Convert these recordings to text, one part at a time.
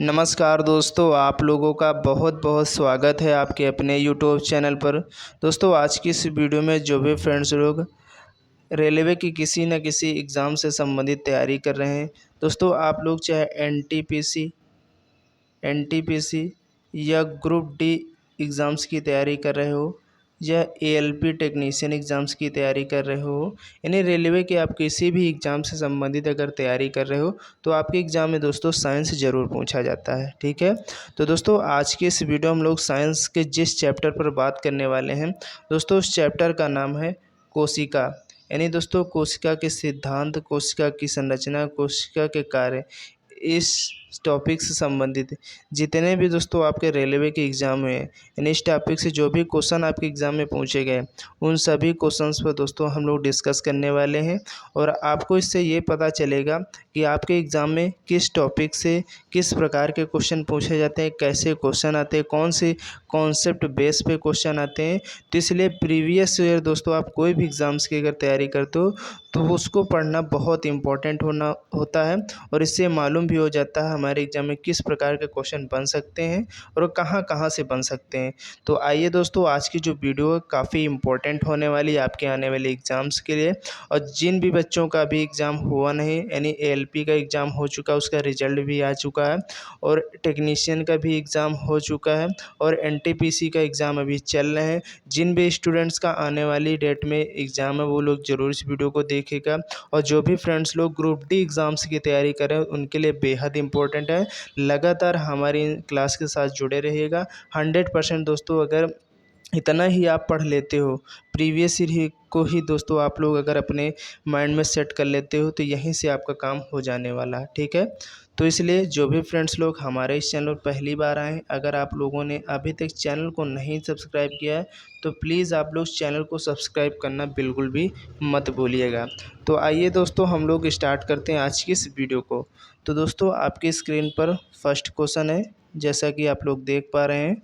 नमस्कार दोस्तों, आप लोगों का बहुत बहुत स्वागत है आपके अपने यूट्यूब चैनल पर। दोस्तों, आज की इस वीडियो में जो भी फ्रेंड्स लोग रेलवे की किसी न किसी एग्ज़ाम से संबंधित तैयारी कर रहे हैं, दोस्तों आप लोग चाहे एनटीपीसी या ग्रुप डी एग्ज़ाम्स की तैयारी कर रहे हो या एएलपी टेक्नीशियन एग्ज़ाम्स की तैयारी कर रहे हो, यानी रेलवे के आप किसी भी एग्ज़ाम से संबंधित अगर तैयारी कर रहे हो तो आपके एग्ज़ाम में दोस्तों साइंस ज़रूर पूछा जाता है। ठीक है, तो दोस्तों आज के इस वीडियो में हम लोग साइंस के जिस चैप्टर पर बात करने वाले हैं, दोस्तों उस चैप्टर का नाम है कोशिका। यानी दोस्तों कोशिका के सिद्धांत, कोशिका की संरचना, कोशिका के कार्य, इस टॉपिक से संबंधित जितने भी दोस्तों आपके रेलवे के एग्ज़ाम में यानी इस टॉपिक से जो भी क्वेश्चन आपके एग्ज़ाम में पूछे गए, उन सभी क्वेश्चंस पर दोस्तों हम लोग डिस्कस करने वाले हैं। और आपको इससे ये पता चलेगा कि आपके एग्ज़ाम में किस टॉपिक से किस प्रकार के क्वेश्चन पूछे जाते हैं, कैसे क्वेश्चन आते हैं, कौन से कॉन्सेप्ट बेस पे क्वेश्चन आते हैं। तो इसलिए प्रीवियस ईयर दोस्तों आप कोई भी एग्ज़ाम्स की अगर तैयारी करते हो तो उसको पढ़ना बहुत इम्पोर्टेंट होता है। और इससे मालूम भी हो जाता है हमारे एग्ज़ाम में किस प्रकार के क्वेश्चन बन सकते हैं और कहाँ कहाँ से बन सकते हैं। तो आइए दोस्तों, आज की जो वीडियो है काफ़ी इम्पोर्टेंट होने वाली है आपके आने वाले एग्ज़ाम्स के लिए। और जिन भी बच्चों का अभी एग्ज़ाम हुआ नहीं, यानी एएलपी का एग्ज़ाम हो चुका, उसका रिजल्ट भी आ चुका है, और टेक्नीशियन का भी एग्ज़ाम हो चुका है, और एनटीपीसी का एग्ज़ाम अभी चल रहे हैं। जिन भी स्टूडेंट्स का आने वाली डेट में एग्ज़ाम है वो लोग ज़रूर इस वीडियो को देखेगा। और जो भी फ्रेंड्स लोग ग्रुप डी एग्ज़ाम्स की तैयारी कर रहे हैं उनके लिए बेहद इंपॉर्टेंट है। लगातार हमारी क्लास के साथ जुड़े रहिएगा। 100% दोस्तों अगर इतना ही आप पढ़ लेते हो, प्रीवियस ईयर ही को ही दोस्तों आप लोग अगर अपने माइंड में सेट कर लेते हो तो यहीं से आपका काम हो जाने वाला है। ठीक है, तो इसलिए जो भी फ्रेंड्स लोग हमारे इस चैनल पर पहली बार आए हैं, अगर आप लोगों ने अभी तक चैनल को नहीं सब्सक्राइब किया है तो प्लीज़ आप लोग चैनल को सब्सक्राइब करना बिल्कुल भी मत भूलिएगा। तो आइए दोस्तों हम लोग स्टार्ट करते हैं आज की इस वीडियो को। तो दोस्तों आपकी स्क्रीन पर फर्स्ट क्वेश्चन है, जैसा कि आप लोग देख पा रहे हैं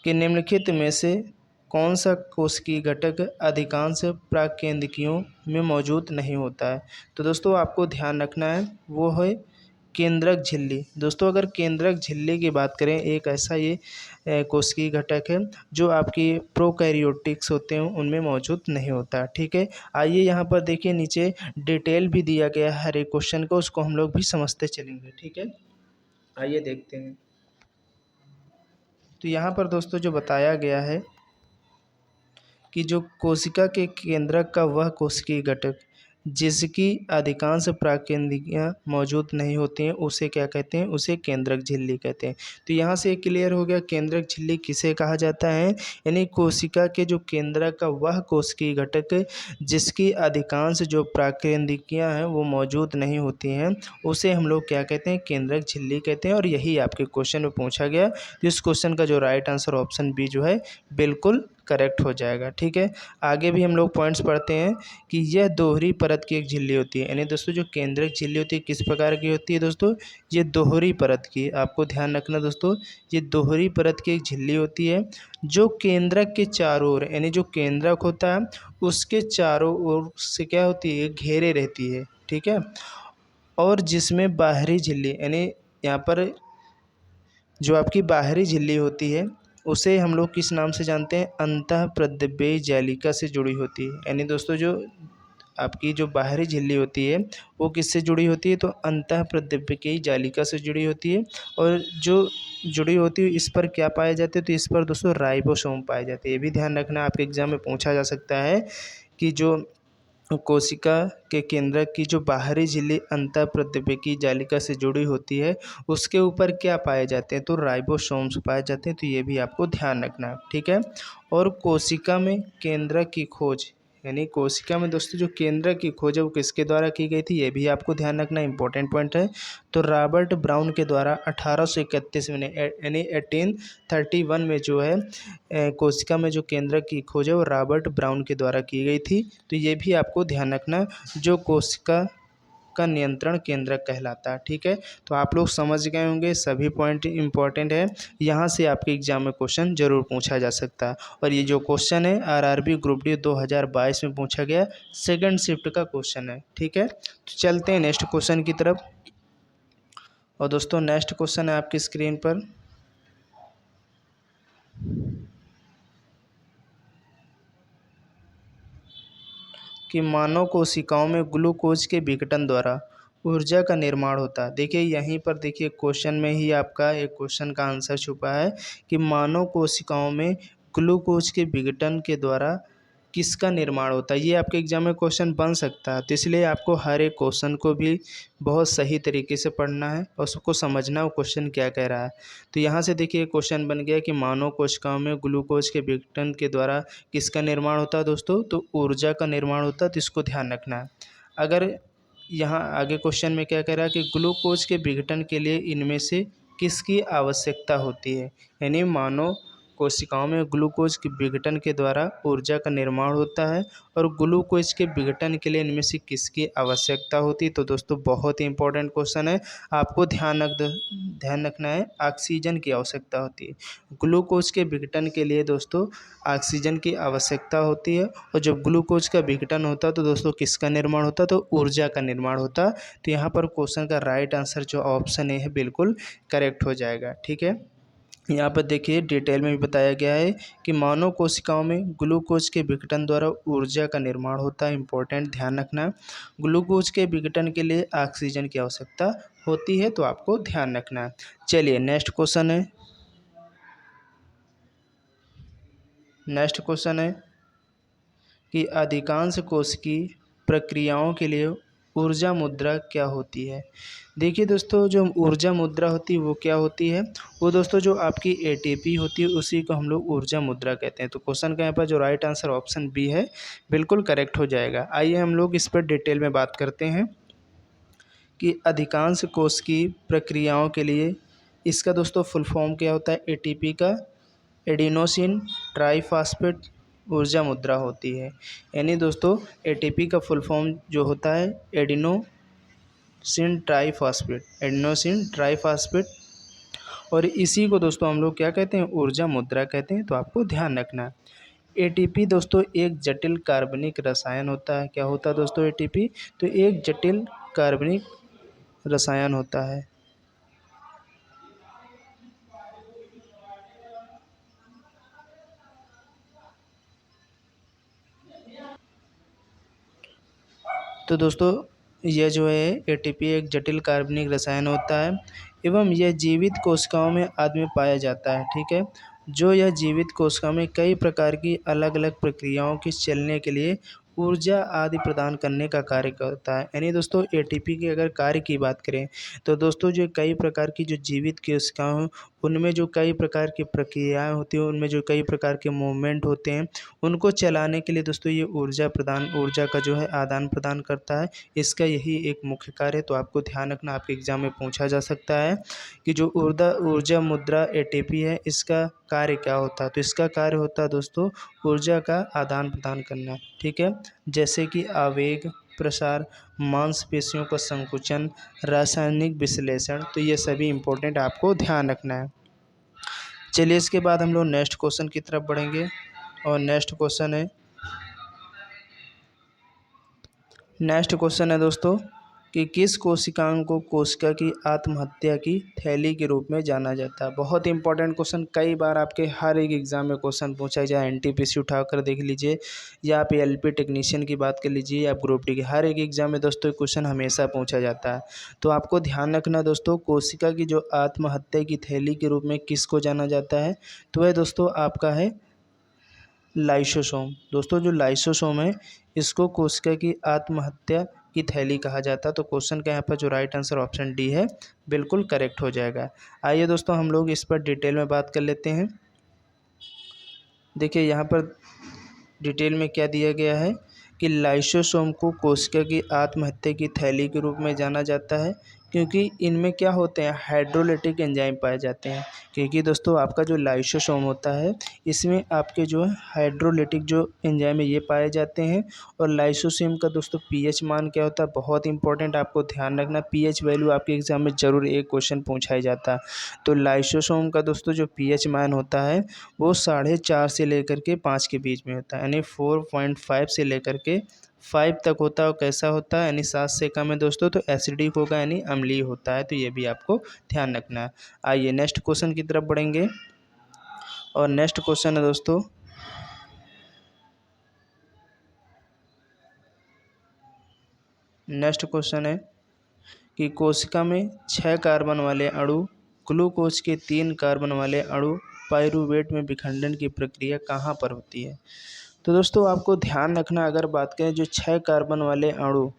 कि निम्नलिखित में से कौन सा कोशिकीय घटक अधिकांश प्राकेंद्रिकियों में मौजूद नहीं होता है। तो दोस्तों आपको ध्यान रखना है वो है केंद्रक झिल्ली। दोस्तों अगर केंद्रक झिल्ली की बात करें, एक ऐसा ये कोशिकीय घटक है जो आपकी प्रोकैरियोटिक्स होते हैं उनमें मौजूद नहीं होता। ठीक है, आइए यहाँ पर देखिए नीचे डिटेल भी दिया गया है हर एक क्वेश्चन को, उसको हम लोग भी समझते चलेंगे। ठीक है, आइए देखते हैं। तो यहाँ पर दोस्तों जो बताया गया है कि जो कोशिका के केंद्रक का वह कोशिकीय घटक जिसकी अधिकांश प्राकेंद्रियाँ मौजूद नहीं होती हैं उसे क्या कहते हैं, उसे केंद्रक झिल्ली कहते हैं। तो यहाँ से क्लियर हो गया केंद्रक झिल्ली किसे कहा जाता है, यानी कोशिका के जो केंद्रक का वह कोशिकीय घटक जिसकी अधिकांश जो प्राकेंद्रियाँ हैं वो मौजूद नहीं होती हैं उसे हम लोग क्या कहते हैं, केंद्रक झिल्ली कहते हैं। और यही आपके क्वेश्चन में पूछा गया। तो इस क्वेश्चन का जो राइट आंसर ऑप्शन बी जो है बिल्कुल करेक्ट हो जाएगा। ठीक है, आगे भी हम लोग पॉइंट्स पढ़ते हैं कि यह दोहरी परत की एक झिल्ली होती है। यानी दोस्तों जो केंद्रक झिल्ली होती है किस प्रकार की होती है दोस्तों, ये दोहरी परत की, आपको ध्यान रखना दोस्तों, ये दोहरी परत की एक झिल्ली होती है जो केंद्रक के चारों ओर, यानी जो केंद्रक होता है उसके चारों ओर से क्या होती है, घेरे रहती है। ठीक है, और जिसमें बाहरी झिल्ली, यानी यहाँ पर जो आपकी बाहरी झिल्ली होती है उसे हम लोग किस नाम से जानते हैं, अंतःप्रद्रव्य जालिका से जुड़ी होती है। यानी दोस्तों जो आपकी जो बाहरी झिल्ली होती है वो किससे जुड़ी होती है, तो अंतःप्रद्रव्य की जालिका से जुड़ी होती है। और जो जुड़ी होती है इस पर क्या पाए जाते हैं, तो इस पर दोस्तों राइबोसोम पाए जाते हैं। ये भी ध्यान रखना, आपके एग्जाम में पूछा जा सकता है कि जो कोशिका के केंद्रक की जो बाहरी झिल्ली अंतःप्रद्रव्य की जालिका से जुड़ी होती है उसके ऊपर क्या पाए जाते हैं, तो राइबोसोम्स पाए जाते हैं। तो ये भी आपको ध्यान रखना है। ठीक है, और कोशिका में केंद्रक की खोज, यानी कोशिका में दोस्तों जो केंद्रक की खोज है वो किसके द्वारा की गई थी, ये भी आपको ध्यान रखना, इंपॉर्टेंट पॉइंट है। तो रॉबर्ट ब्राउन के द्वारा 1831 में यानी 1831 में जो है कोशिका में जो केंद्रक की खोज है वो रॉबर्ट ब्राउन के द्वारा की गई थी। तो ये भी आपको ध्यान रखना, जो कोशिका का नियंत्रण केंद्रक कहलाता है। ठीक है, तो आप लोग समझ गए होंगे, सभी पॉइंट इंपॉर्टेंट है, यहाँ से आपके एग्जाम में क्वेश्चन जरूर पूछा जा सकता है। और ये जो क्वेश्चन है आरआरबी ग्रुप डी 2022 में पूछा गया, सेकंड शिफ्ट का क्वेश्चन है। ठीक है, तो चलते हैं नेक्स्ट क्वेश्चन की तरफ। और दोस्तों नेक्स्ट क्वेश्चन है आपकी स्क्रीन पर कि मानव कोशिकाओं में ग्लूकोज के विघटन द्वारा ऊर्जा का निर्माण होता है। देखिए यहीं पर देखिए क्वेश्चन में ही आपका एक क्वेश्चन का आंसर छुपा है कि मानव कोशिकाओं में ग्लूकोज के विघटन के द्वारा किसका निर्माण होता है। ये आपके एग्जाम में क्वेश्चन बन सकता है, तो इसलिए आपको हर एक क्वेश्चन को भी बहुत सही तरीके से पढ़ना है और उसको समझना वो क्वेश्चन क्या कह रहा है। तो यहाँ से देखिए क्वेश्चन बन गया कि मानव कोशिकाओं में ग्लूकोज के विघटन के द्वारा किसका निर्माण होता है दोस्तों, तो ऊर्जा का निर्माण होता है। तो इसको ध्यान रखना है। अगर यहाँ आगे क्वेश्चन में क्या कह रहा है कि ग्लूकोज के विघटन के लिए इनमें से किसकी आवश्यकता होती है, यानी मानव कोशिकाओं में ग्लूकोज के विघटन के द्वारा ऊर्जा का निर्माण होता है और ग्लूकोज के विघटन के लिए इनमें से किसकी आवश्यकता होती है। तो दोस्तों बहुत ही इंपॉर्टेंट क्वेश्चन है, आपको ध्यान रखना है, ऑक्सीजन की आवश्यकता होती है। ग्लूकोज के विघटन के लिए दोस्तों ऑक्सीजन की आवश्यकता होती है और जब ग्लूकोज का विघटन होता है तो दोस्तों किसका निर्माण होता है, तो ऊर्जा का निर्माण होता है। तो यहाँ पर क्वेश्चन का राइट आंसर जो ऑप्शन ए है बिल्कुल करेक्ट हो जाएगा। ठीक है, यहाँ पर देखिए डिटेल में भी बताया गया है कि मानव कोशिकाओं में ग्लूकोज के विघटन द्वारा ऊर्जा का निर्माण होता है। इंपॉर्टेंट ध्यान रखना, ग्लूकोज के विघटन के लिए ऑक्सीजन की आवश्यकता होती है, तो आपको ध्यान रखना है। चलिए नेक्स्ट क्वेश्चन है कि अधिकांश कोशिकीय प्रक्रियाओं के लिए ऊर्जा मुद्रा क्या होती है। देखिए दोस्तों जो ऊर्जा मुद्रा होती है वो क्या होती है, वो दोस्तों जो आपकी एटीपी होती है उसी को हम लोग ऊर्जा मुद्रा कहते हैं। तो क्वेश्चन का यहाँ पर जो राइट आंसर ऑप्शन बी है बिल्कुल करेक्ट हो जाएगा। आइए हम लोग इस पर डिटेल में बात करते हैं कि अधिकांश कोशिकीय प्रक्रियाओं के लिए इसका दोस्तों फुल फॉर्म क्या होता है, एटीपी का एडिनोसिन ट्राईफॉस्फेट ऊर्जा मुद्रा होती है। यानी दोस्तों एटीपी का फुल फॉर्म जो होता है एडिनोसिन ट्राईफॉस्फेट और इसी को दोस्तों हम लोग क्या कहते हैं, ऊर्जा मुद्रा कहते हैं। तो आपको ध्यान रखना है। एटीपी दोस्तों एक जटिल कार्बनिक रसायन होता है। क्या होता है दोस्तों एटीपी, तो एक जटिल कार्बनिक रसायन होता है। तो दोस्तों यह जो है एटीपी एक जटिल कार्बनिक रसायन होता है एवं यह जीवित कोशिकाओं में आदि में पाया जाता है। ठीक है, जो यह जीवित कोशिकाओं में कई प्रकार की अलग अलग प्रक्रियाओं के चलने के लिए ऊर्जा आदि प्रदान करने का कार्य करता है। यानी दोस्तों एटीपी के अगर कार्य की बात करें तो दोस्तों जो कई प्रकार की जो जीवित कोशिकाएं उनमें जो कई प्रकार की प्रक्रियाएं होती हैं, उनमें जो कई प्रकार के मूवमेंट होते हैं, उनको चलाने के लिए दोस्तों ये ऊर्जा का जो है आदान प्रदान करता है। इसका यही एक मुख्य कार्य है। तो आपको ध्यान रखना, आपके एग्जाम में पूछा जा सकता है कि जो ऊर्जा मुद्रा एटीपी है इसका कार्य क्या होता है। तो इसका कार्य होता है दोस्तों ऊर्जा का आदान प्रदान करना। ठीक है, जैसे कि आवेग प्रसार, मांसपेशियों का संकुचन, रासायनिक विश्लेषण, तो ये सभी इम्पोर्टेंट आपको ध्यान रखना है। चलिए इसके बाद हम लोग नेक्स्ट क्वेश्चन की तरफ बढ़ेंगे और नेक्स्ट क्वेश्चन है दोस्तों कि किस कोशिकांग को कोशिका की आत्महत्या की थैली के रूप में जाना जाता है। बहुत इंपॉर्टेंट क्वेश्चन, कई बार आपके हर एक एग्जाम में क्वेश्चन पूछा जाए, एनटीपीसी उठाकर देख लीजिए या आप एलपी टेक्नीशियन की बात कर लीजिए या आप ग्रुप डी के, हर एक एग्जाम में दोस्तों क्वेश्चन हमेशा पूछा जाता है। तो आपको ध्यान रखना दोस्तों, कोशिका की जो आत्महत्या की थैली के रूप में किसको जाना जाता है, तो वह दोस्तों आपका है लाइसोसोम। दोस्तों जो लाइसोसोम है इसको कोशिका की आत्महत्या की थैली कहा जाता है। तो क्वेश्चन का यहाँ पर जो राइट आंसर ऑप्शन डी है बिल्कुल करेक्ट हो जाएगा। आइए दोस्तों हम लोग इस पर डिटेल में बात कर लेते हैं। देखिए यहाँ पर डिटेल में क्या दिया गया है कि लाइसोसोम को कोशिका की आत्महत्या की थैली के रूप में जाना जाता है क्योंकि इनमें क्या होते हैं, हाइड्रोलिटिक एंजाइम पाए जाते हैं। क्योंकि दोस्तों आपका जो लाइसोसोम होता है इसमें आपके जो है हाइड्रोलिटिक जो एंजाइम है ये पाए जाते हैं। और लाइसोसोम का दोस्तों पीएच मान क्या होता है, बहुत इंपॉर्टेंट, आपको ध्यान रखना, पीएच वैल्यू आपके एग्जाम में जरूर एक क्वेश्चन पूछा ही जाता है। तो लाइसोसोम का दोस्तों जो पीएच मान होता है वो 4.5 से लेकर के 5 के बीच में होता है, यानी 4.5 से लेकर के 5 तक होता है और कैसा होता है, यानी 7 से कम है दोस्तों तो एसिडिक होगा यानी अम्लीय होता है। तो ये भी आपको ध्यान रखना है। आइए नेक्स्ट क्वेश्चन की तरफ बढ़ेंगे और नेक्स्ट क्वेश्चन है दोस्तों, नेक्स्ट क्वेश्चन है कि कोशिका में 6 कार्बन वाले अणु, ग्लूकोज के 3 कार्बन वाले अणु पाइरूवेट में विखंडन की प्रक्रिया कहाँ पर होती है। तो दोस्तों आपको ध्यान रखना, अगर बात करें जो 6 कार्बन वाले अणु,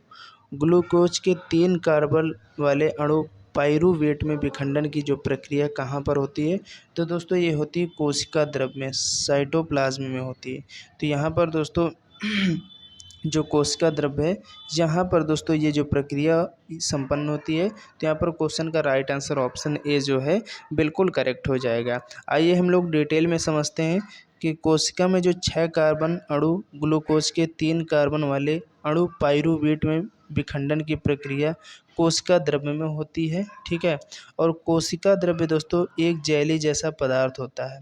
ग्लूकोज के 3 कार्बन वाले अणु पाइरूवेट में विखंडन की जो प्रक्रिया कहाँ पर होती है, तो दोस्तों ये होती है कोशिका द्रव में, साइटोप्लाज्म में होती है। तो यहाँ पर दोस्तों जो कोशिका द्रव है, यहाँ पर दोस्तों ये जो प्रक्रिया संपन्न होती है, तो यहाँ पर क्वेश्चन का राइट आंसर ऑप्शन ए जो है बिल्कुल करेक्ट हो जाएगा। आइए हम लोग डिटेल में समझते हैं कि कोशिका में जो 6 कार्बन अणु, ग्लूकोज के 3 कार्बन वाले अणु पाइरूवेट में विखंडन की प्रक्रिया कोशिका द्रव्य में होती है, ठीक है। और कोशिका द्रव्य दोस्तों एक जेली जैसा पदार्थ होता है,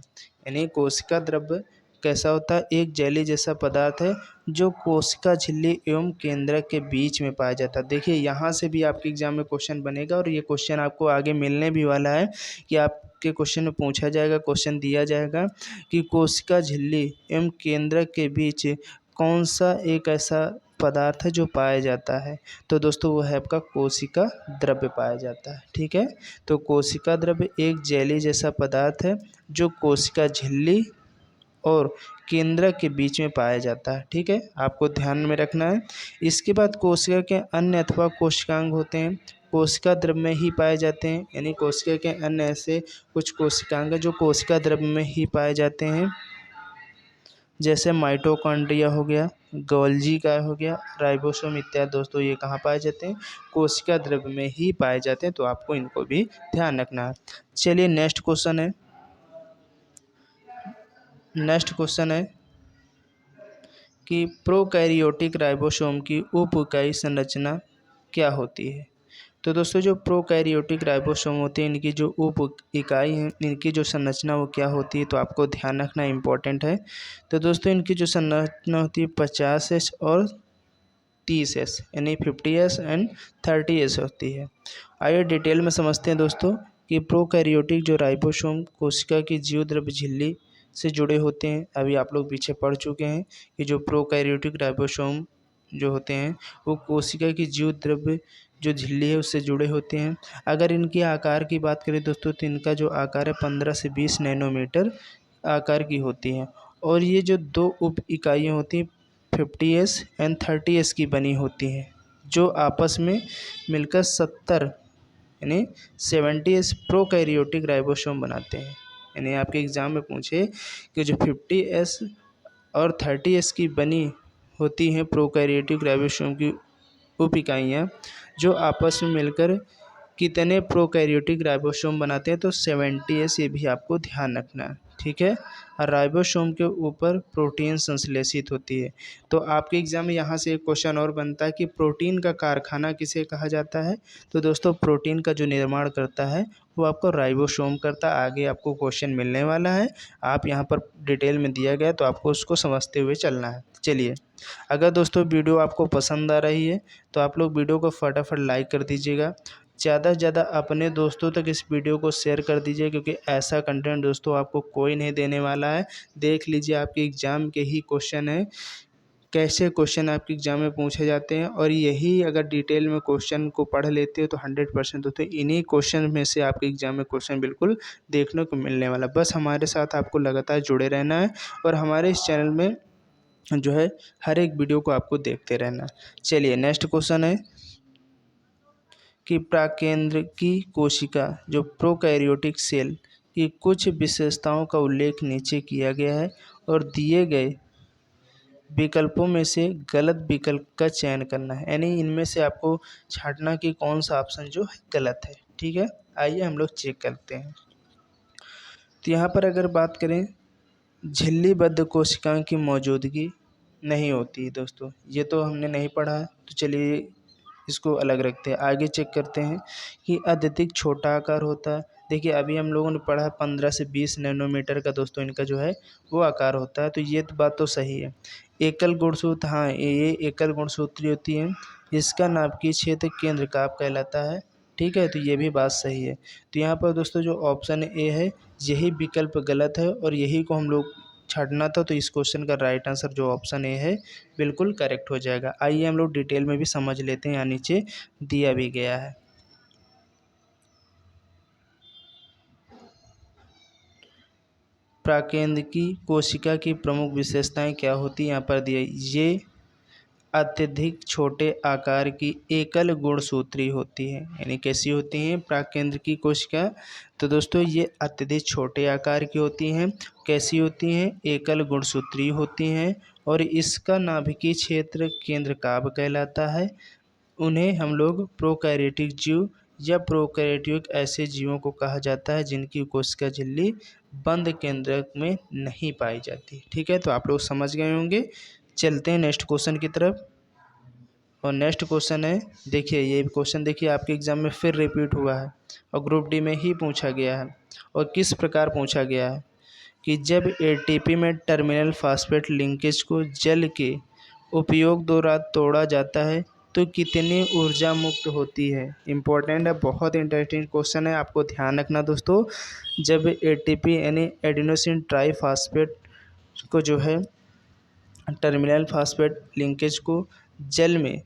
यानी कोशिका द्रव्य कैसा होता है, एक जेली जैसा पदार्थ है जो कोशिका झिल्ली एवं केंद्रक के बीच में पाया जाता है। देखिए यहाँ से भी आपके एग्जाम में क्वेश्चन बनेगा और ये क्वेश्चन आपको आगे मिलने भी वाला है कि आपके क्वेश्चन में पूछा जाएगा, क्वेश्चन दिया जाएगा कि कोशिका झिल्ली एवं केंद्रक के बीच कौन सा एक ऐसा पदार्थ है जो पाया जाता है। तो दोस्तों वो है आपका कोशिका द्रव्य पाया जाता है, ठीक है। तो कोशिका द्रव्य एक जेली जैसा पदार्थ है जो कोशिका झिल्ली और केंद्रक के बीच में पाया जाता है, ठीक है, आपको ध्यान में रखना है। इसके बाद कोशिका के अन्य अथवा कोशिकांग होते हैं, कोशिका द्रव में ही पाए जाते हैं, यानी कोशिका के अन्य ऐसे कुछ कोशिकांग जो कोशिका द्रव में ही पाए जाते हैं, जैसे माइटोकॉन्ड्रिया हो गया, गोल्जी का हो गया, राइबोसोम इत्यादि। दोस्तों ये कहाँ पाए जाते हैं, कोशिका द्रव में ही पाए जाते हैं, तो आपको इनको भी ध्यान रखना है। चलिए नेक्स्ट क्वेश्चन है, नेक्स्ट क्वेश्चन है कि प्रोकैरियोटिक राइबोसोम की उप इकाई संरचना क्या होती है। तो दोस्तों जो प्रोकैरियोटिक राइबोसोम होते हैं, इनकी जो उप इकाई है, इनकी जो संरचना वो क्या होती है, तो आपको ध्यान रखना इम्पोर्टेंट है। तो दोस्तों इनकी जो संरचना होती है 50S और 30S, यानी 50S एंड 30S होती है। आइए डिटेल में समझते हैं दोस्तों कि प्रोकैरियोटिक जो राइबोसोम कोशिका की जीव द्रव्य झिल्ली से जुड़े होते हैं। अभी आप लोग पीछे पढ़ चुके हैं कि जो प्रोकैरियोटिक राइबोसोम जो होते हैं वो कोशिका की जीव द्रव्य जो झिल्ली है उससे जुड़े होते हैं। अगर इनके आकार की बात करें दोस्तों तो इनका जो आकार है 15 से 20 नैनोमीटर आकार की होती हैं। और ये जो दो उप इकाइयाँ होती हैं 50S एंड 30S की बनी होती हैं, जो आपस में मिलकर 70 यानी 70S प्रोकैरियोटिक राइबोसोम बनाते हैं। यानी आपके एग्ज़ाम में पूछे कि जो 50S और 30S की बनी होती हैं प्रोकैरियोटिक राइबोसोम की उप इकाइयाँ, जो आपस में मिलकर कितने प्रोकैरियोटिक राइबोसोम बनाते हैं, तो 70S, ये भी आपको ध्यान रखना है, ठीक है। और राइबोसोम के ऊपर प्रोटीन संश्लेषित होती है। तो आपके एग्जाम में यहाँ से एक क्वेश्चन और बनता है कि प्रोटीन का कारखाना किसे कहा जाता है। तो दोस्तों प्रोटीन का जो निर्माण करता है वो आपको राइबोसोम करता है। आगे आपको क्वेश्चन मिलने वाला है, आप यहाँ पर डिटेल में दिया गया तो आपको उसको समझते हुए चलना है। चलिए, अगर दोस्तों वीडियो आपको पसंद आ रही है तो आप लोग वीडियो को फटाफट लाइक कर दीजिएगा, ज़्यादा से ज़्यादा अपने दोस्तों तक इस वीडियो को शेयर कर दीजिए, क्योंकि ऐसा कंटेंट दोस्तों आपको कोई नहीं देने वाला है। देख लीजिए आपके एग्ज़ाम के ही क्वेश्चन है, कैसे क्वेश्चन आपके एग्ज़ाम में पूछे जाते हैं, और यही अगर डिटेल में क्वेश्चन को पढ़ लेते हो तो 100% होते हैं। इन्हीं क्वेश्चन में से आपके एग्ज़ाम में क्वेश्चन बिल्कुल देखने को मिलने वाला। बस हमारे साथ आपको लगातार जुड़े रहना है और हमारे इस चैनल में जो है हर एक वीडियो को आपको देखते रहना है। चलिए नेक्स्ट क्वेश्चन है कि प्राकेंद्रकी कोशिका जो प्रोकैरियोटिक सेल की कुछ विशेषताओं का उल्लेख नीचे किया गया है और दिए गए विकल्पों में से गलत विकल्प का चयन करना है। यानी इनमें से आपको छांटना कि कौन सा ऑप्शन जो है गलत है, ठीक है। आइए हम लोग चेक करते हैं। तो यहाँ पर अगर बात करें झिल्लीबद्ध कोशिकाओं की मौजूदगी नहीं होती है दोस्तों, ये तो हमने नहीं पढ़ा है। तो चलिए इसको अलग रखते हैं। आगे चेक करते हैं कि अत्यधिक छोटा आकार होता है। देखिए अभी हम लोगों ने पढ़ा 15 से 20 नैनोमीटर का दोस्तों इनका जो है वो आकार होता है, तो ये तो बात तो सही है। एकल गुणसूत्र, हाँ ये एकल गुणसूत्री होती है, इसका नाभिकीय क्षेत्र केंद्र काप कहलाता है। ठीक है, तो ये भी बात सही है। तो यहाँ पर दोस्तों जो ऑप्शन ए है यही विकल्प गलत है और यही को हम लोग छाँटना था, तो इस क्वेश्चन का राइट आंसर जो ऑप्शन ए है बिल्कुल करेक्ट हो जाएगा। आइए हम लोग डिटेल में भी समझ लेते हैं, यहाँ नीचे दिया भी गया है। प्राकेंद्रकी कोशिका की प्रमुख विशेषताएं क्या होती है, यहाँ पर दिया ये अत्यधिक छोटे आकार की एकल गुणसूत्री होती है। यानी कैसी होती हैं प्राकेंद्रकी कोशिका, तो दोस्तों ये अत्यधिक छोटे आकार की होती हैं। कैसी होती हैं, एकल गुणसूत्री होती हैं और इसका नाभिकीय क्षेत्र केंद्रकाभ कहलाता है। उन्हें हम लोग प्रोकैरियोटिक जीव या प्रोकैरियोटिक ऐसे जीवों को कहा जाता है जिनकी कोशिका झिल्ली बंद केंद्रक में नहीं पाई जाती। ठीक है, तो आप लोग समझ गए होंगे। चलते हैं नेक्स्ट क्वेश्चन की तरफ। और नेक्स्ट क्वेश्चन है, देखिए ये क्वेश्चन देखिए आपके एग्जाम में फिर रिपीट हुआ है और ग्रुप डी में ही पूछा गया है। और किस प्रकार पूछा गया है कि जब एटीपी में टर्मिनल फास्फेट लिंकेज को जल के उपयोग द्वारा तोड़ा जाता है तो कितनी ऊर्जा मुक्त होती है। इम्पोर्टेंट है, बहुत इंटरेस्टिंग क्वेश्चन है, आपको ध्यान रखना दोस्तों। जब एटीपी यानी एडिनोसिन ट्राईफास्फेट को जो है टर्मिनल फास्फेट लिंकेज को जल में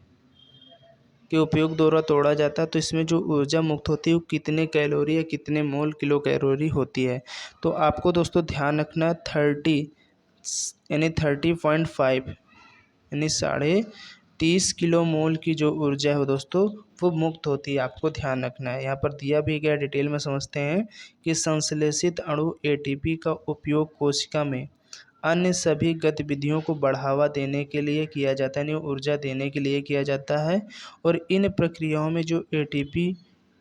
के उपयोग द्वारा तोड़ा जाता है तो इसमें जो ऊर्जा मुक्त होती है वो कितने कैलोरी या कितने मोल किलो कैलोरी होती है। तो आपको दोस्तों ध्यान रखना 30 यानी 30.5 यानी 30.5 किलो मोल की जो ऊर्जा है दोस्तों वो मुक्त होती है, आपको ध्यान रखना है। यहाँ पर दिया भी गया, डिटेल में समझते हैं कि संश्लेषित अणु एटीपी का उपयोग कोशिका में अन्य सभी गतिविधियों को बढ़ावा देने के लिए किया जाता है, यानी ऊर्जा देने के लिए किया जाता है। और इन प्रक्रियाओं में जो एटीपी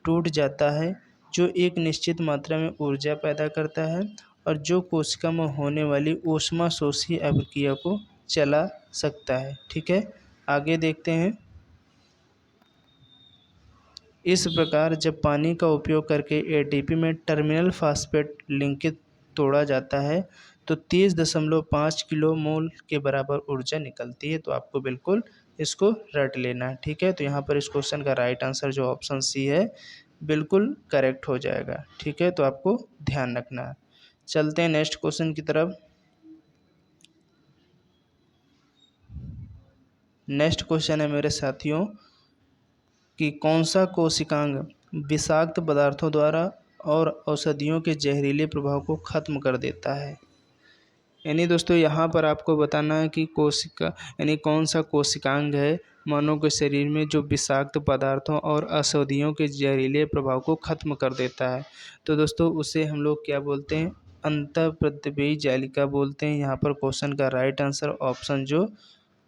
टूट जाता है जो एक निश्चित मात्रा में ऊर्जा पैदा करता है और जो कोशिका में होने वाली ऊष्माशोषी अभिक्रिया को चला सकता है। ठीक है, आगे देखते हैं। इस प्रकार जब पानी का उपयोग करके एटीपी में टर्मिनल फास्फेट लिंकेज तोड़ा जाता है तो 30.5 किलो मोल के बराबर ऊर्जा निकलती है। तो आपको बिल्कुल इसको रट लेना है। ठीक है, तो यहाँ पर इस क्वेश्चन का राइट आंसर जो ऑप्शन सी है बिल्कुल करेक्ट हो जाएगा। ठीक है, तो आपको ध्यान रखना है। चलते हैं नेक्स्ट क्वेश्चन की तरफ। नेक्स्ट क्वेश्चन है मेरे साथियों कि कौन सा कोशिकांग विषाक्त पदार्थों द्वारा और औषधियों के जहरीले प्रभाव को खत्म कर देता है। यानी दोस्तों यहाँ पर आपको बताना है कि कोशिका यानी कौन सा कोशिकांग है मानव के शरीर में जो विषाक्त पदार्थों और औषधियों के जहरीले प्रभाव को खत्म कर देता है। तो दोस्तों उसे हम लोग क्या बोलते हैं, अंतःप्रत्ययी जालिका बोलते हैं। यहाँ पर क्वेश्चन का राइट आंसर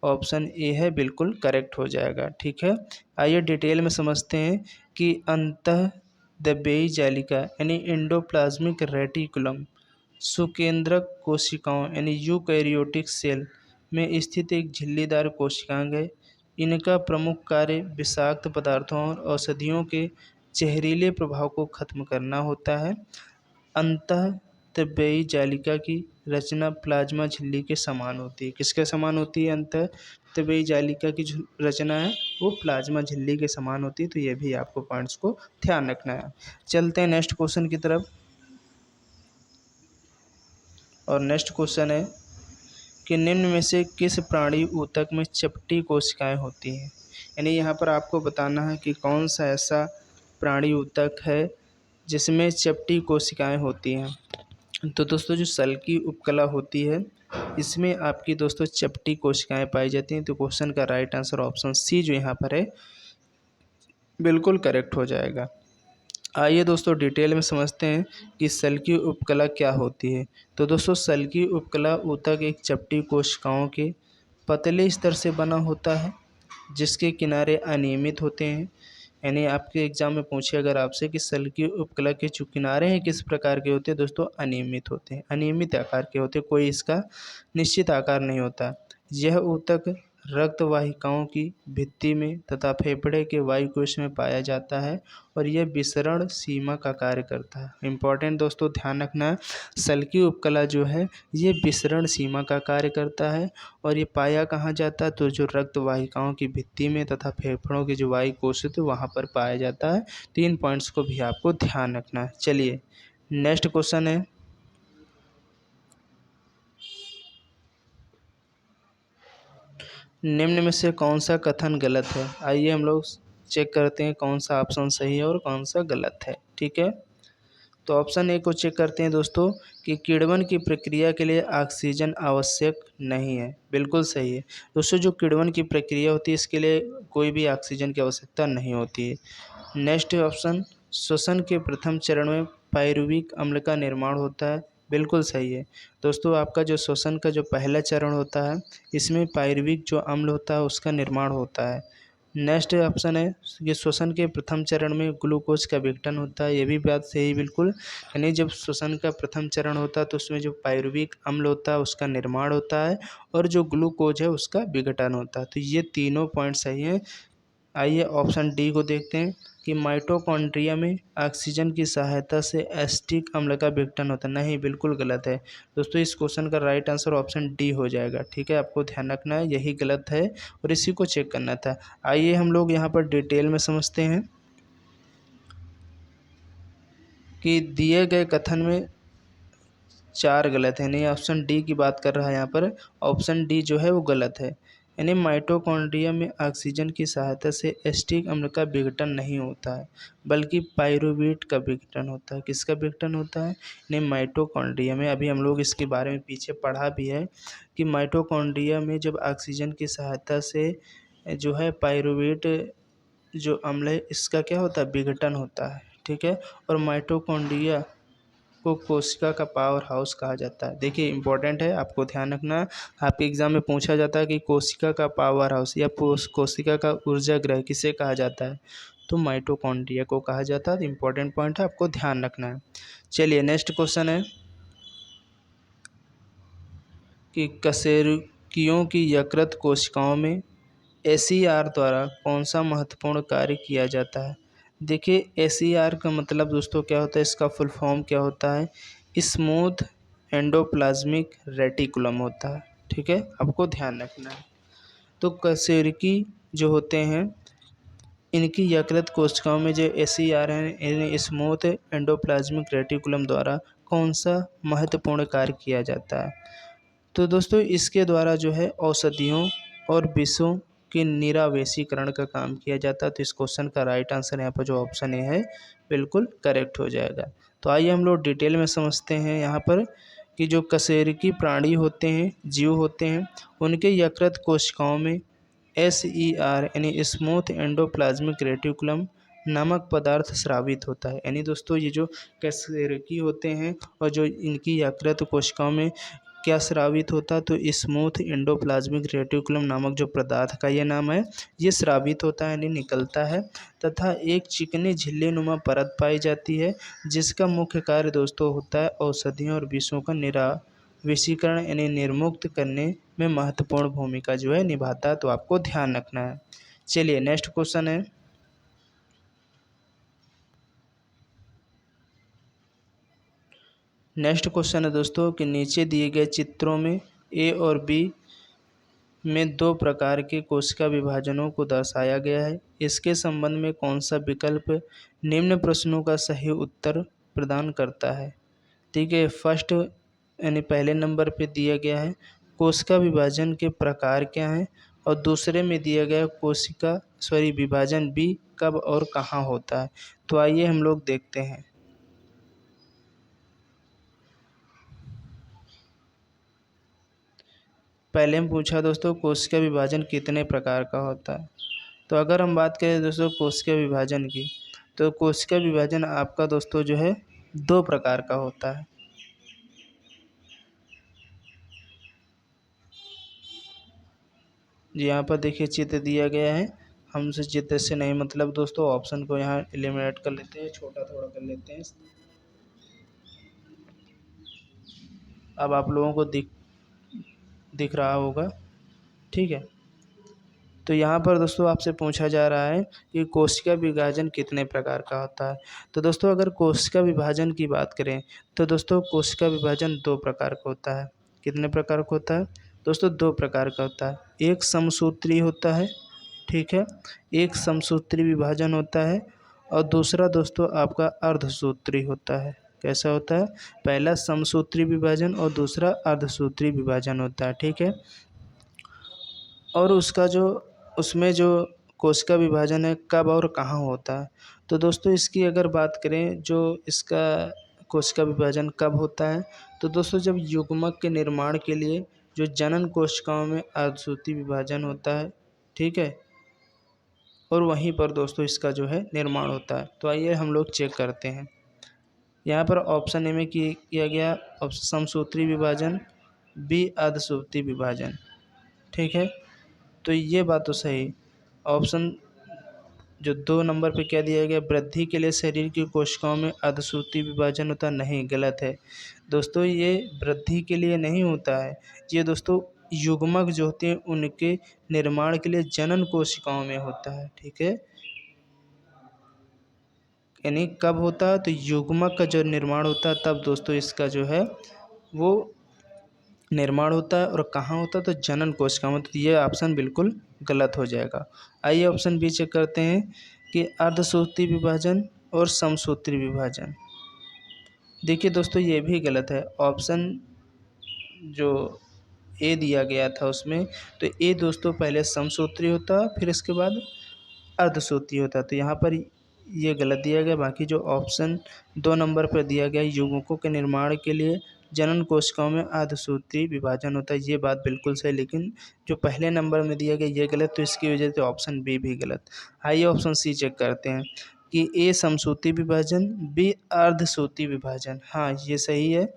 ऑप्शन ए है, बिल्कुल करेक्ट हो जाएगा। ठीक है, आइए डिटेल में समझते हैं कि अंतःद्रव्यी जालिका यानी एंडोप्लाज्मिक रेटिकुलम सुकेंद्रक कोशिकाओं यानी यूकैरियोटिक सेल में स्थित एक झिल्लीदार कोशिकांग है। इनका प्रमुख कार्य विषाक्त पदार्थों और औषधियों के जहरीले प्रभाव को खत्म करना होता है। अंतःद्रव्यी जालिका की रचना प्लाज्मा झिल्ली के समान होती है। किसके समान होती है, अंतःद्रव्यी जालिका की जो रचना है वो प्लाज्मा झिल्ली के समान होती है। तो ये भी आपको पॉइंट्स को ध्यान रखना है। चलते हैं नेक्स्ट क्वेश्चन की तरफ। और नेक्स्ट क्वेश्चन है कि निम्न में से किस प्राणी ऊतक में चपटी कोशिकाएं होती हैं। यानी यहाँ पर आपको बताना है कि कौन सा ऐसा प्राणी ऊतक है जिसमें चपटी कोशिकाएं होती हैं। तो दोस्तों जो सल की उपकला होती है इसमें आपकी दोस्तों चपटी कोशिकाएं पाई जाती हैं। तो क्वेश्चन का राइट आंसर ऑप्शन सी जो यहाँ पर है बिल्कुल करेक्ट हो जाएगा। आइए दोस्तों डिटेल में समझते हैं कि सल की उपकला क्या होती है। तो दोस्तों सल की उपकला ऊतक एक चपटी कोशिकाओं के पतले स्तर से बना होता है जिसके किनारे अनियमित होते हैं। यानी आपके एग्जाम में पूछे अगर आपसे कि सल की उपकला के जो किनारे हैं किस प्रकार के होते हैं, दोस्तों अनियमित होते हैं, अनियमित आकार के होते हैं, कोई इसका निश्चित आकार नहीं होता। यह ऊतक रक्त वाहिकाओं की भित्ति में तथा फेफड़े के वायुकोश में पाया जाता है और यह विसरण सीमा का कार्य करता है। इम्पॉर्टेंट दोस्तों ध्यान रखना है, सल्की उपकला जो है ये विसरण सीमा का कार्य करता है और ये पाया कहाँ जाता है, तो जो रक्त वाहिकाओं की भित्ति में तथा फेफड़ों के जो वायुकोश है वहाँ पर पाया जाता है। तो इन पॉइंट्स को भी आपको ध्यान रखना है। चलिए नेक्स्ट क्वेश्चन है, निम्न में से कौन सा कथन गलत है। आइए हम लोग चेक करते हैं कौन सा ऑप्शन सही है और कौन सा गलत है। ठीक है, तो ऑप्शन ए को चेक करते हैं दोस्तों कि किण्वन की प्रक्रिया के लिए ऑक्सीजन आवश्यक नहीं है। बिल्कुल सही है दोस्तों, जो किण्वन की प्रक्रिया होती है इसके लिए कोई भी ऑक्सीजन की आवश्यकता नहीं होती है। नेक्स्ट ऑप्शन, श्वसन के प्रथम चरण में पायरुविक अम्ल का निर्माण होता है। बिल्कुल सही है दोस्तों, आपका जो श्वसन का जो पहला चरण होता है इसमें पायरुविक जो अम्ल होता है उसका निर्माण होता है। नेक्स्ट ऑप्शन है कि श्वसन के प्रथम चरण में ग्लूकोज का विघटन होता है। ये भी बात सही बिल्कुल, यानी जब श्वसन का प्रथम चरण होता है तो उसमें जो पायरुविक अम्ल होता है उसका निर्माण होता है और जो ग्लूकोज है उसका विघटन होता है। तो ये तीनों पॉइंट सही हैं। आइए ऑप्शन डी को देखते हैं कि माइटोकॉन्ड्रिया में ऑक्सीजन की सहायता से एसिटिक अम्ल का विघटन होता है। नहीं, बिल्कुल गलत है दोस्तों, इस क्वेश्चन का राइट आंसर ऑप्शन डी हो जाएगा। ठीक है, आपको ध्यान रखना है यही गलत है और इसी को चेक करना था। आइए हम लोग यहाँ पर डिटेल में समझते हैं कि दिए गए कथन में 4 गलत है, यानी ऑप्शन डी की बात कर रहा है यहाँ पर। ऑप्शन डी जो है वो गलत है, यानी माइटोकॉन्ड्रिया में ऑक्सीजन की सहायता से एसिटिक अम्ल का विघटन नहीं होता है बल्कि पायरुवेट का विघटन होता है। किसका विघटन होता है, यानी माइटोकॉन्ड्रिया में। अभी हम लोग इसके बारे में पीछे पढ़ा भी है कि माइटोकॉन्ड्रिया में जब ऑक्सीजन की सहायता से जो है पायरुवेट जो अम्ल है इसका क्या होता है, विघटन होता है। ठीक है, और माइटोकॉन्ड्रिया को कोशिका का पावर हाउस कहा जाता है। देखिए इंपॉर्टेंट है, आपको ध्यान रखना है। आपके एग्जाम में पूछा जाता है कि कोशिका का पावर हाउस या कोशिका का ऊर्जा गृह किसे कहा जाता है, तो माइटोकॉन्ड्रिया को कहा जाता है। इंपॉर्टेंट पॉइंट है, आपको ध्यान रखना है। चलिए नेक्स्ट क्वेश्चन है कि कशेरुकियों की यकृत कोशिकाओं में एसीआर द्वारा कौन सा महत्वपूर्ण कार्य किया जाता है। देखिए एसीआर का मतलब दोस्तों क्या होता है, इसका फुल फॉर्म क्या होता है, स्मूथ एंडोप्लाज्मिक रेटिकुलम होता है। ठीक है, आपको ध्यान रखना है। तो कशेरुकी जो होते हैं इनकी यकृत कोशिकाओं में जो एसीआर है इन्हें स्मूथ एंडोप्लाज्मिक रेटिकुलम द्वारा कौन सा महत्वपूर्ण कार्य किया जाता है। तो दोस्तों इसके द्वारा जो है औषधियों और विषों के निरावेशीकरण का काम किया जाता है। तो इस क्वेश्चन का राइट आंसर यहाँ पर जो ऑप्शन ए है बिल्कुल करेक्ट हो जाएगा। तो आइए हम लोग डिटेल में समझते हैं यहाँ पर कि जो कशेरुकी प्राणी होते हैं, जीव होते हैं, उनके यकृत कोशिकाओं में एसईआर यानी स्मूथ एंडोप्लाज्मिक रेटिकुलम नामक पदार्थ स्रावित होता है। यानी दोस्तों ये जो कशेरुकी होते हैं और जो इनकी यकृत कोशिकाओं में क्या स्रावित होता है, तो स्मूथ एंडोप्लाज्मिक रेटिकुलम नामक जो पदार्थ का ये नाम है ये स्रावित होता है यानी निकलता है तथा एक चिकनी झिल्ली नुमा परत पाई जाती है जिसका मुख्य कार्य दोस्तों होता है औषधियों और विषों का निरावेशीकरण यानी निर्मुक्त करने में महत्वपूर्ण भूमिका जो है निभाता है। तो आपको ध्यान रखना है। चलिए नेक्स्ट क्वेश्चन है, नेक्स्ट क्वेश्चन है दोस्तों कि नीचे दिए गए चित्रों में ए और बी में 2 प्रकार के कोशिका विभाजनों को दर्शाया गया है। इसके संबंध में कौन सा विकल्प निम्न प्रश्नों का सही उत्तर प्रदान करता है। ठीक है, फर्स्ट यानी पहले नंबर पे दिया गया है कोशिका विभाजन के प्रकार क्या हैं और दूसरे में दिया गया विभाजन बी कब और कहाँ होता है। तो आइए हम लोग देखते हैं। पहले हम पूछा दोस्तों कोशिका विभाजन कितने प्रकार का होता है। तो अगर हम बात करें दोस्तों कोशिका विभाजन की, तो कोशिका विभाजन आपका दोस्तों जो है 2 प्रकार का होता है। जी यहाँ पर देखिए चित्र दिया गया है, हमसे चित्र से नहीं मतलब दोस्तों, ऑप्शन को यहाँ एलिमिनेट कर लेते हैं, छोटा थोड़ा कर लेते हैं। अब आप लोगों को दिख रहा होगा। ठीक है, तो यहाँ पर दोस्तों आपसे पूछा जा रहा है कि कोशिका विभाजन कितने प्रकार का होता है। तो दोस्तों अगर कोशिका विभाजन की बात करें तो दोस्तों कोशिका विभाजन 2 प्रकार का होता है। कितने प्रकार का होता है दोस्तों? 2 प्रकार का होता है। एक समसूत्री होता है, ठीक है, एक समसूत्री विभाजन होता है और दूसरा दोस्तों आपका अर्धसूत्री होता है। कैसा होता है? पहला समसूत्री विभाजन और दूसरा अर्धसूत्री विभाजन होता है, ठीक है। और उसमें जो कोशिका विभाजन है कब और कहाँ होता है? तो दोस्तों इसकी अगर बात करें, जो इसका कोशिका विभाजन कब होता है, तो दोस्तों जब युग्मक के निर्माण के लिए जो जनन कोशिकाओं में अर्धसूत्री विभाजन होता है, ठीक है, और वहीं पर दोस्तों इसका जो है निर्माण होता है। तो आइए हम लोग चेक करते हैं। यहाँ पर ऑप्शन ए में किया गया समसूत्री विभाजन, बी अर्धसूत्री विभाजन, ठीक है। तो ये बात तो सही। ऑप्शन जो 2 नंबर पे क्या दिया गया, वृद्धि के लिए शरीर की कोशिकाओं में अर्धसूत्री विभाजन होता नहीं, गलत है दोस्तों। ये वृद्धि के लिए नहीं होता है, ये दोस्तों युग्मक जो होते हैं उनके निर्माण के लिए जनन कोशिकाओं में होता है, ठीक है। यानी कब होता है? तो युग्मक का जो निर्माण होता है तब दोस्तों इसका जो है वो निर्माण होता है। और कहाँ होता है? तो जनन कोशिका में। तो ये ऑप्शन बिल्कुल गलत हो जाएगा। आइए ऑप्शन बी चेक करते हैं कि अर्धसूत्री विभाजन और समसूत्री विभाजन। देखिए दोस्तों ये भी गलत है। ऑप्शन जो ए दिया गया था उसमें, तो ए दोस्तों पहले समसूत्री होता है फिर इसके बाद अर्धसूत्री होता है। तो यहाँ पर ये गलत दिया गया। बाकी जो ऑप्शन 2 नंबर पर दिया गया युग्मकों के निर्माण के लिए जनन कोशिकाओं में अर्धसूत्री विभाजन होता है, ये बात बिल्कुल सही। लेकिन जो पहले नंबर में दिया गया ये गलत, तो इसकी वजह से ऑप्शन बी भी गलत। आइए ऑप्शन सी चेक करते हैं कि ए समसूत्री विभाजन, बी अर्धसूत्री विभाजन। हाँ ये सही है।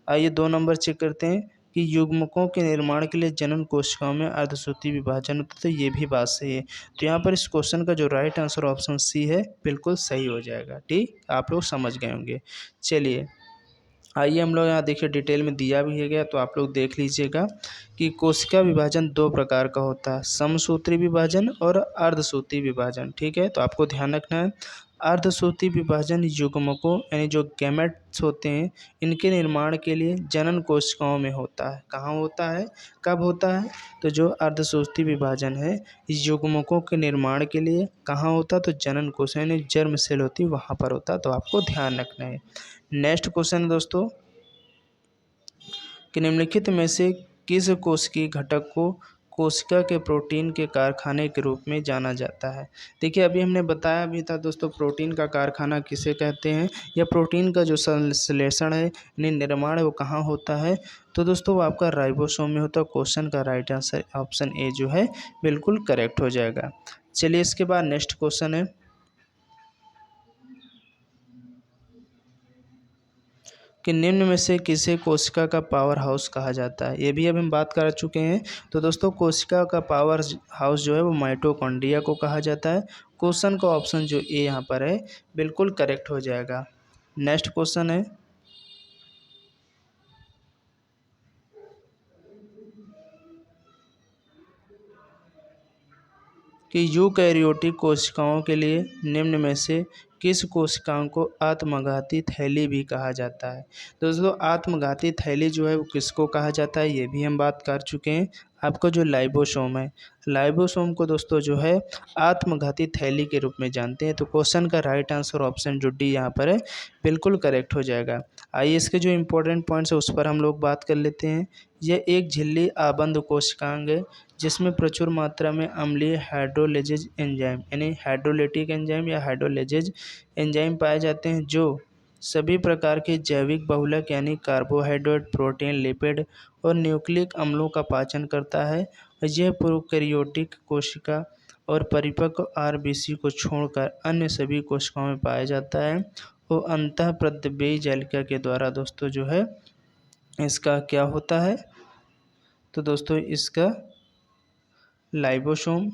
आइए 2 नंबर चेक करते हैं कि युग्मकों के निर्माण के लिए जनन कोशिकाओं में अर्धसूत्री विभाजन होता है, तो ये भी बात सही है। तो यहाँ पर इस क्वेश्चन का जो राइट आंसर ऑप्शन सी है बिल्कुल सही हो जाएगा। ठीक, आप लोग समझ गए होंगे। चलिए आइए हम लोग यहाँ देखिए डिटेल में दिया भी है गया, तो आप लोग देख लीजिएगा कि कोशिका विभाजन 2 प्रकार का होता है, समसूत्री विभाजन और अर्धसूत्री विभाजन, ठीक है। तो आपको ध्यान रखना है अर्धसूत्री विभाजन युग्मकों यानी जो गैमेट्स होते हैं इनके निर्माण के लिए जनन कोशिकाओं में होता है। कहाँ होता है, कब होता है? तो जो अर्धसूत्री विभाजन है युग्मकों के निर्माण के लिए कहाँ होता है? तो जनन कोशिका यानी जर्म सेल होती है वहाँ पर होता है। तो आपको ध्यान रखना है। नेक्स्ट क्वेश्चन दोस्तों कि निम्नलिखित में से किस कोशिकीय घटक को कोशिका के प्रोटीन के कारखाने के रूप में जाना जाता है? देखिए अभी हमने बताया भी था दोस्तों प्रोटीन का कारखाना किसे कहते हैं, या प्रोटीन का जो संश्लेषण है यानी निर्माण है वो कहाँ होता है? तो दोस्तों वो आपका राइबोसोम में होता है। क्वेश्चन का राइट आंसर ऑप्शन ए जो है बिल्कुल करेक्ट हो जाएगा। चलिए इसके बाद नेक्स्ट क्वेश्चन है कि निम्न में से किसे कोशिका का पावर हाउस कहा जाता है? ये भी अब हम बात कर चुके हैं। तो दोस्तों कोशिका का पावर हाउस जो है वो माइटोकॉन्ड्रिया को कहा जाता है। क्वेश्चन का ऑप्शन जो ए यहाँ पर है बिल्कुल करेक्ट हो जाएगा। नेक्स्ट क्वेश्चन है कि यूकैरियोटिक कोशिकाओं के लिए निम्न में से किस कोशिकाओं को आत्मघाती थैली भी कहा जाता है? दोस्तों आत्मघाती थैली जो है वो किसको कहा जाता है ये भी हम बात कर चुके हैं। आपका जो लाइबोसोम है, लाइबोसोम को दोस्तों जो है आत्मघाती थैली के रूप में जानते हैं। तो क्वेश्चन का राइट आंसर ऑप्शन जो डी यहाँ पर है बिल्कुल करेक्ट हो जाएगा। आइए इसके जो इम्पोर्टेंट पॉइंट्स है उस पर हम लोग बात कर लेते हैं। यह एक झिल्ली आबंध कोशिकांग है जिसमें प्रचुर मात्रा में अम्लीय हाइड्रोलेजेज एंजाइम यानी हाइड्रोलिटिक एंजाइम या हाइड्रोलेजेज एंजाइम पाए जाते हैं जो सभी प्रकार के जैविक बहुलक यानी कार्बोहाइड्रेट, प्रोटीन, लिपिड और न्यूक्लिक अम्लों का पाचन करता है। यह प्रोकैरियोटिक कोशिका और परिपक्व आरबीसी को छोड़कर अन्य सभी कोशिकाओं में पाया जाता है। वो अंतःप्रद्रव्यी जालिका के द्वारा दोस्तों जो है इसका क्या होता है? तो दोस्तों इसका लाइबोसोम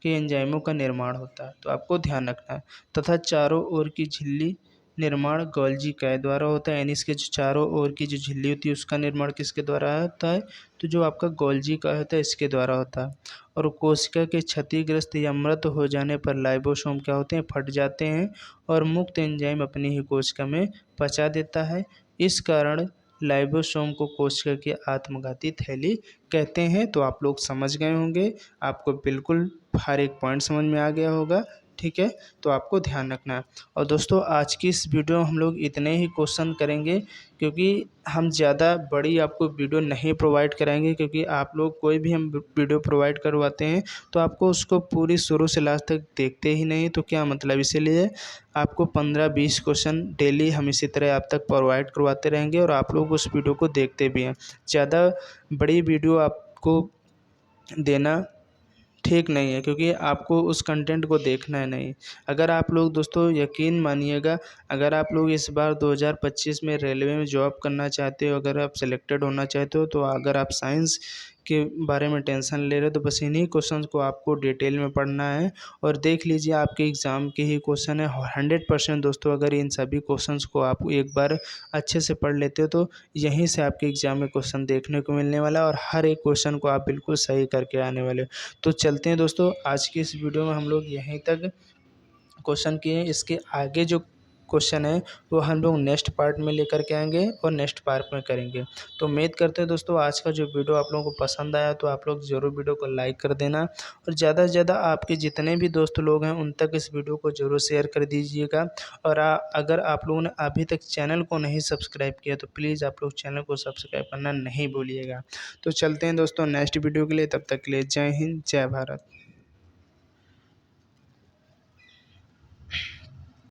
के एंजाइमों का निर्माण होता है। तो आपको ध्यान रखना है। तथा चारों ओर की झिल्ली निर्माण गोल्जी काय द्वारा होता है, यानी इसके जो चारों ओर की जो झिल्ली होती है उसका निर्माण किसके द्वारा होता है, तो जो आपका गोल्जी काय होता है इसके द्वारा होता है। और कोशिका के क्षतिग्रस्त या मृत हो जाने पर लाइबोसोम क्या होते हैं, फट जाते हैं और मुक्त एंजाइम अपनी ही कोशिका में पचा देता है। इस कारण लाइबोसोम को कोशिका की आत्मघाती थैली कहते हैं। तो आप लोग समझ गए होंगे, आपको बिल्कुल हर एक पॉइंट समझ में आ गया होगा, ठीक है। तो आपको ध्यान रखना है। और दोस्तों आज की इस वीडियो में हम लोग इतने ही क्वेश्चन करेंगे, क्योंकि हम ज़्यादा बड़ी आपको वीडियो नहीं प्रोवाइड कराएंगे, क्योंकि आप लोग कोई भी हम वीडियो प्रोवाइड करवाते हैं तो आपको उसको पूरी शुरू से लास्ट तक देखते ही नहीं, तो क्या मतलब, इसीलिए आपको 15-20 क्वेश्चन डेली हम इसी तरह आप तक प्रोवाइड करवाते रहेंगे और आप लोग उस वीडियो को देखते भी हैं। ज़्यादा बड़ी वीडियो आपको देना ठीक नहीं है, क्योंकि आपको उस कंटेंट को देखना है नहीं। अगर आप लोग दोस्तों यकीन मानिएगा, अगर आप लोग इस बार 2025 में रेलवे में जॉब करना चाहते हो, अगर आप सिलेक्टेड होना चाहते हो, तो अगर आप साइंस के बारे में टेंशन ले रहे हो तो बस इन्हीं क्वेश्चंस को आपको डिटेल में पढ़ना है। और देख लीजिए आपके एग्ज़ाम के ही क्वेश्चन है 100% दोस्तों। अगर इन सभी क्वेश्चंस को आप एक बार अच्छे से पढ़ लेते हो तो यहीं से आपके एग्ज़ाम में क्वेश्चन देखने को मिलने वाला है और हर एक क्वेश्चन को आप बिल्कुल सही करके आने वाले हो। तो चलते हैं दोस्तों, आज की इस वीडियो में हम लोग यहीं तक क्वेश्चन किए हैं। इसके आगे जो क्वेश्चन है वो हम लोग नेक्स्ट पार्ट में लेकर के आएंगे और नेक्स्ट पार्ट में करेंगे। तो उम्मीद करते हैं दोस्तों आज का जो वीडियो आप लोगों को पसंद आया, तो आप लोग ज़रूर वीडियो को लाइक कर देना और ज़्यादा से ज़्यादा आपके जितने भी दोस्त लोग हैं उन तक इस वीडियो को ज़रूर शेयर कर दीजिएगा। और अगर आप लोगों ने अभी तक चैनल को नहीं सब्सक्राइब किया तो प्लीज़ आप लोग चैनल को सब्सक्राइब करना नहीं भूलिएगा। तो चलते हैं दोस्तों नेक्स्ट वीडियो के लिए, तब तक के लिए जय हिंद, जय भारत।